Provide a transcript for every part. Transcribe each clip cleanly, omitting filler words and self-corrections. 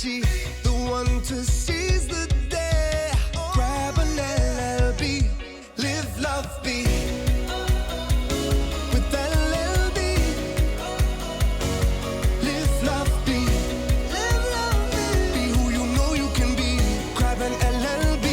opportunity, the one to seize the day. Grab an LLB, live, love, be. With LLB, live, love, be. Live, love, be. Be who you know you can be. Grab an LLB,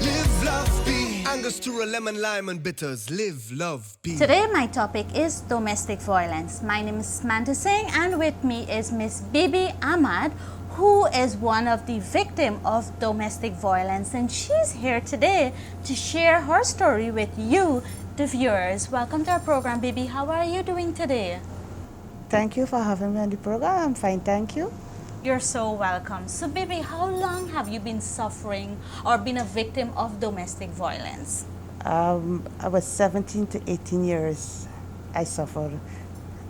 live, love, be. Angostura, lemon, lime, and bitters. Live, love, be. Today my topic is domestic violence. My name is Samantha Singh and with me is Miss Bibi Ahamad, who is one of the victims of domestic violence, and she's here today to share her story with you, the viewers. Welcome to our program, Bibi. How are you doing today? Thank you for having me on the program. I'm fine, thank you. You're so welcome. So, Bibi, how long have you been suffering or been a victim of domestic violence? I was 17 to 18 years. I suffered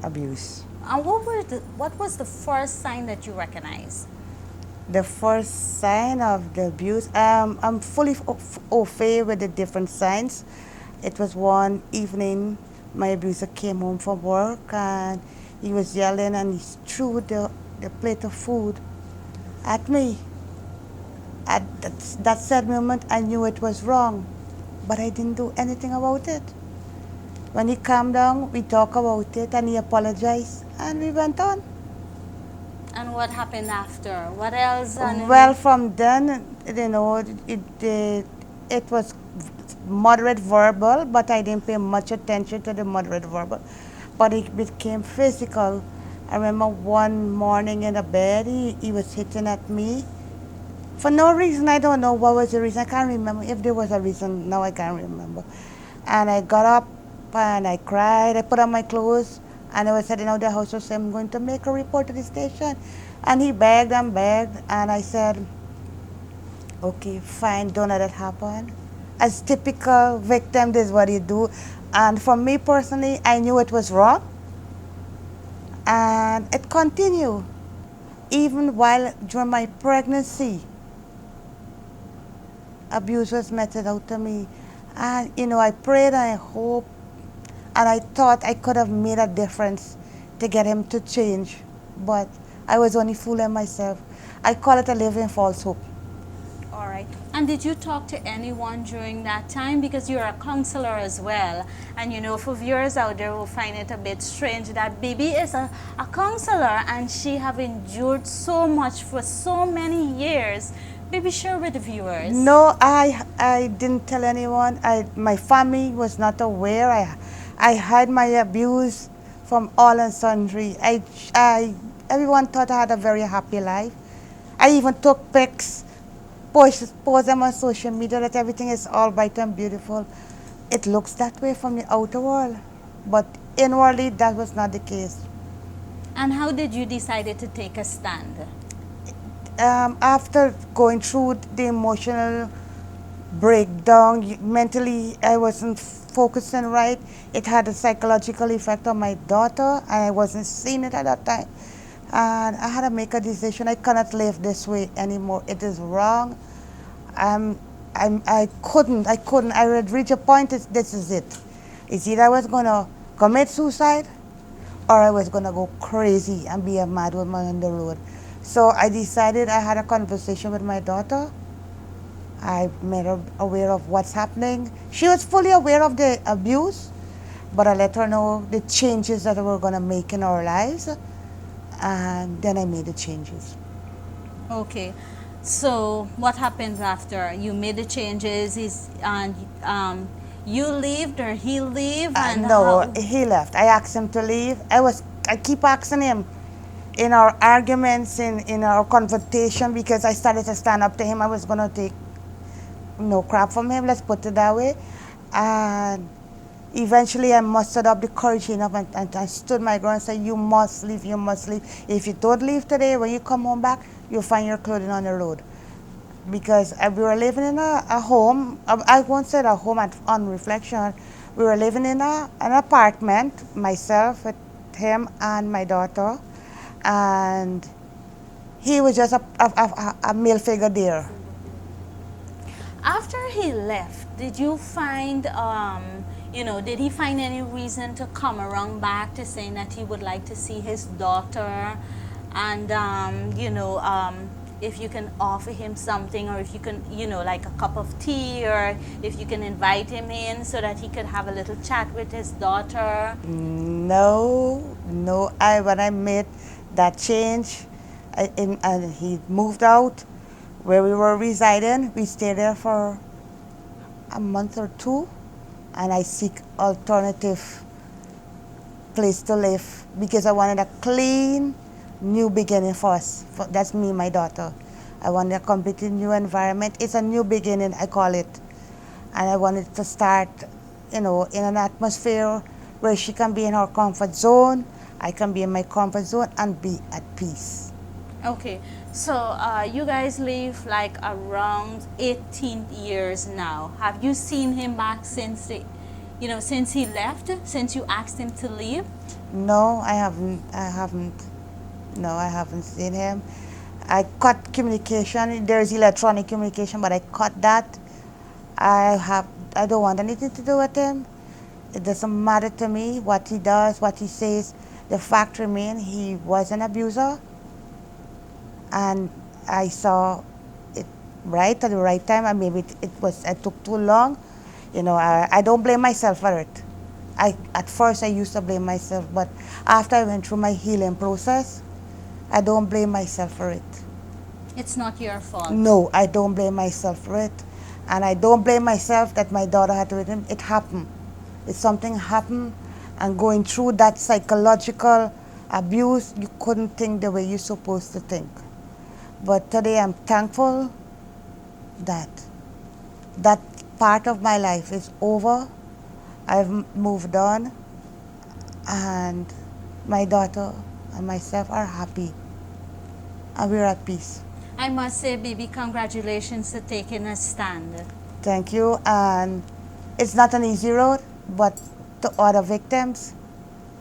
abuse. And what was the first sign that you recognized? The first sign of the abuse, I'm fully au fait with the different signs. It was one evening, my abuser came home from work and he was yelling and he threw the plate of food at me. At that said moment, I knew it was wrong, but I didn't do anything about it. When he calmed down, we talked about it and he apologized and we went on. And what happened after? What else? Well, from then, you know, it was moderate verbal, but I didn't pay much attention to the moderate verbal. But it became physical. I remember one morning in the bed, he was hitting at me. For no reason, I don't know what was the reason. I can't remember. If there was a reason, now I can't remember. And I got up and I cried. I put on my clothes and I was heading out the house. I said, I'm going to make a report to the station. And he begged and begged. And I said, okay, fine, don't let it happen. As typical victim, this is what you do. And for me personally, I knew it was wrong. And it continued. Even while during my pregnancy, abuse was meted out to me. And, you know, I prayed and I hoped and I thought I could have made a difference to get him to change. But I was only fooling myself. I call it a living false hope. All right. And did you talk to anyone during that time? Because you're a counselor as well. And you know, for viewers out there who find it a bit strange that Bibi is a counselor and she have endured so much for so many years. Bibi, share with the viewers. No, I didn't tell anyone. My family was not aware. I hid my abuse from all and sundry. Everyone thought I had a very happy life. I even took pics, post them on social media that everything is all bright and beautiful. It looks that way from the outer world, but inwardly that was not the case. And how did you decide to take a stand? After going through the emotional breakdown, mentally I wasn't focusing right. It had a psychological effect on my daughter and I wasn't seeing it at that time. And I had to make a decision. I cannot live this way anymore. It is wrong. I couldn't. I would reach a point, this is it. It's either I was going to commit suicide or I was going to go crazy and be a mad woman on the road. So I decided. I had a conversation with my daughter. I made her aware of what's happening. She was fully aware of the abuse, but I let her know the changes that we're going to make in our lives. And then I made the changes. Okay. So what happens after you made the changes? You left or he leave? And no, he left. I asked him to leave. I keep asking him in our arguments, in our confrontation, because I started to stand up to him. I was going to take no crap from him, let's put it that way. And eventually I mustered up the courage enough and I stood my ground and said, you must leave, you must leave. If you don't leave today, when you come home back, you'll find your clothing on the road. Because we were living in a home, I won't say a home on reflection, we were living in an apartment, myself with him and my daughter, and he was just a male figure there. After he left, did you find, did he find any reason to come around back to saying that he would like to see his daughter? And, if you can offer him something, or if you can, like a cup of tea, or if you can invite him in so that he could have a little chat with his daughter. No, no. When I made that change, and he moved out where we were residing, we stayed there for a month or two, and I seek alternative place to live because I wanted a clean, new beginning for us. That's me, and my daughter. I wanted a completely new environment. It's a new beginning, I call it. And I wanted to start, in an atmosphere where she can be in her comfort zone, I can be in my comfort zone and be at peace. Okay, so you guys live like around 18 years now. Have you seen him back since since he left, since you asked him to leave? No, I haven't. No, I haven't seen him. I cut communication. There is electronic communication, but I cut that. I don't want anything to do with him. It doesn't matter to me what he does, what he says. The fact remains he was an abuser, and I saw it right at the right time, and maybe it took too long. I don't blame myself for it. At first I used to blame myself, but after I went through my healing process, I don't blame myself for it. It's not your fault. No, I don't blame myself for it. And I don't blame myself that my daughter had to with him. It happened. If something happened, and going through that psychological abuse, you couldn't think the way you're supposed to think. But today I'm thankful that that part of my life is over. I've moved on, and my daughter and myself are happy, and we're at peace. I must say, Bibi, congratulations to taking a stand. Thank you. And it's not an easy road, but to other victims,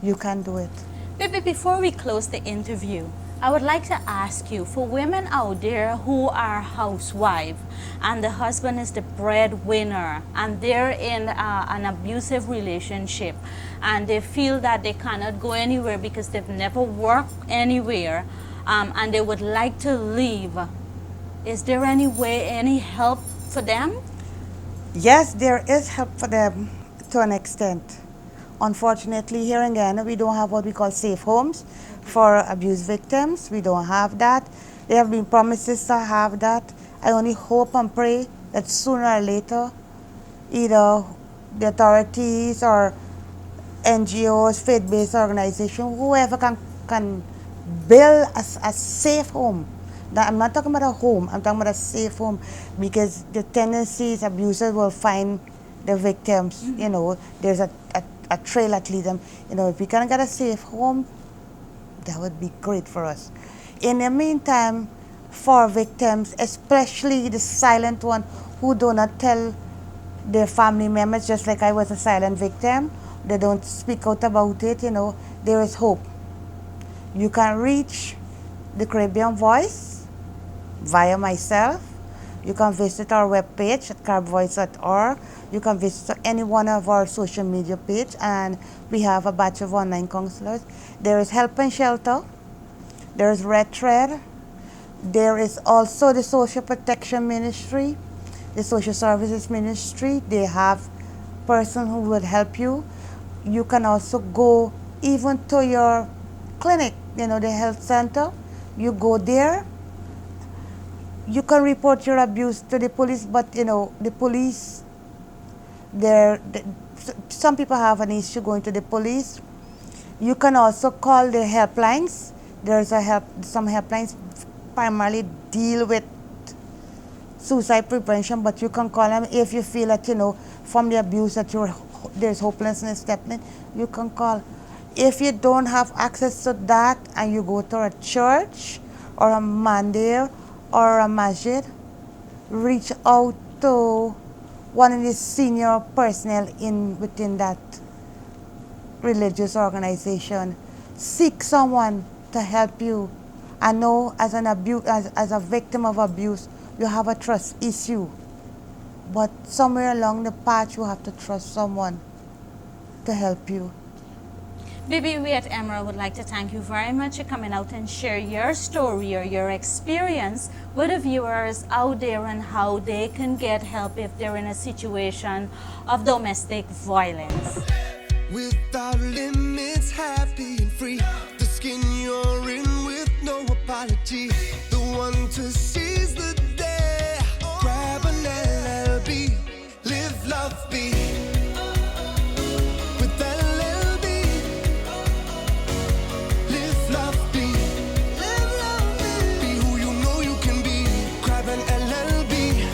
you can do it. Bibi, before we close the interview, I would like to ask you, for women out there who are housewives and the husband is the breadwinner and they're in an abusive relationship and they feel that they cannot go anywhere because they've never worked anywhere, and they would like to leave, is there any way, any help for them? Yes, there is help for them to an extent. Unfortunately, here in Ghana, we don't have what we call safe homes for abuse victims. We don't have that. There have been promises to have that. I only hope and pray that sooner or later, either the authorities or NGOs, faith-based organizations, whoever can build a safe home. Now, I'm not talking about a home, I'm talking about a safe home, because the tendencies, abusers will find the victims. There's a trail that leads them. If we can get a safe home, that would be great for us. In the meantime, for victims, especially the silent one who do not tell their family members, just like I was a silent victim, they don't speak out about it, there is hope. You can reach the Caribbean Voice via myself. You can visit our webpage at caribvoice.org. You can visit any one of our social media pages, and we have a batch of online counselors. There is Help and Shelter. There is Red Thread. There is also the Social Protection Ministry, the Social Services Ministry. They have person who will help you. You can also go even to your clinic, the health center. You go there. You can report your abuse to the police, but the police, some people have an issue going to the police. You can also call the helplines. There's some helplines primarily deal with suicide prevention, but you can call them if you feel that from the abuse that there's hopelessness stepping in. You can call. If you don't have access to that and you go to a church or a mandir or a masjid, reach out to one of the senior personnel within that religious organization. Seek someone to help you. I know as a victim of abuse, you have a trust issue, but somewhere along the path you have to trust someone to help you. Bibi, we at Emerald would like to thank you very much for coming out and share your story or your experience with the viewers out there and how they can get help if they're in a situation of domestic violence. Without limits, happy and free. The skin you're in with no apology. The one to seize the day. Grab an LLB. Live, love, be. With LLB. Live, love, be. Live, love, be. Be who you know you can be. Grab an LLB.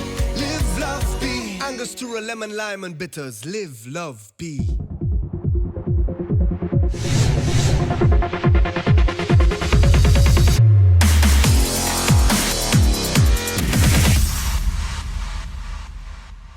Live, love, be. Angostura, lemon, lime, and bitters. Live, love, be.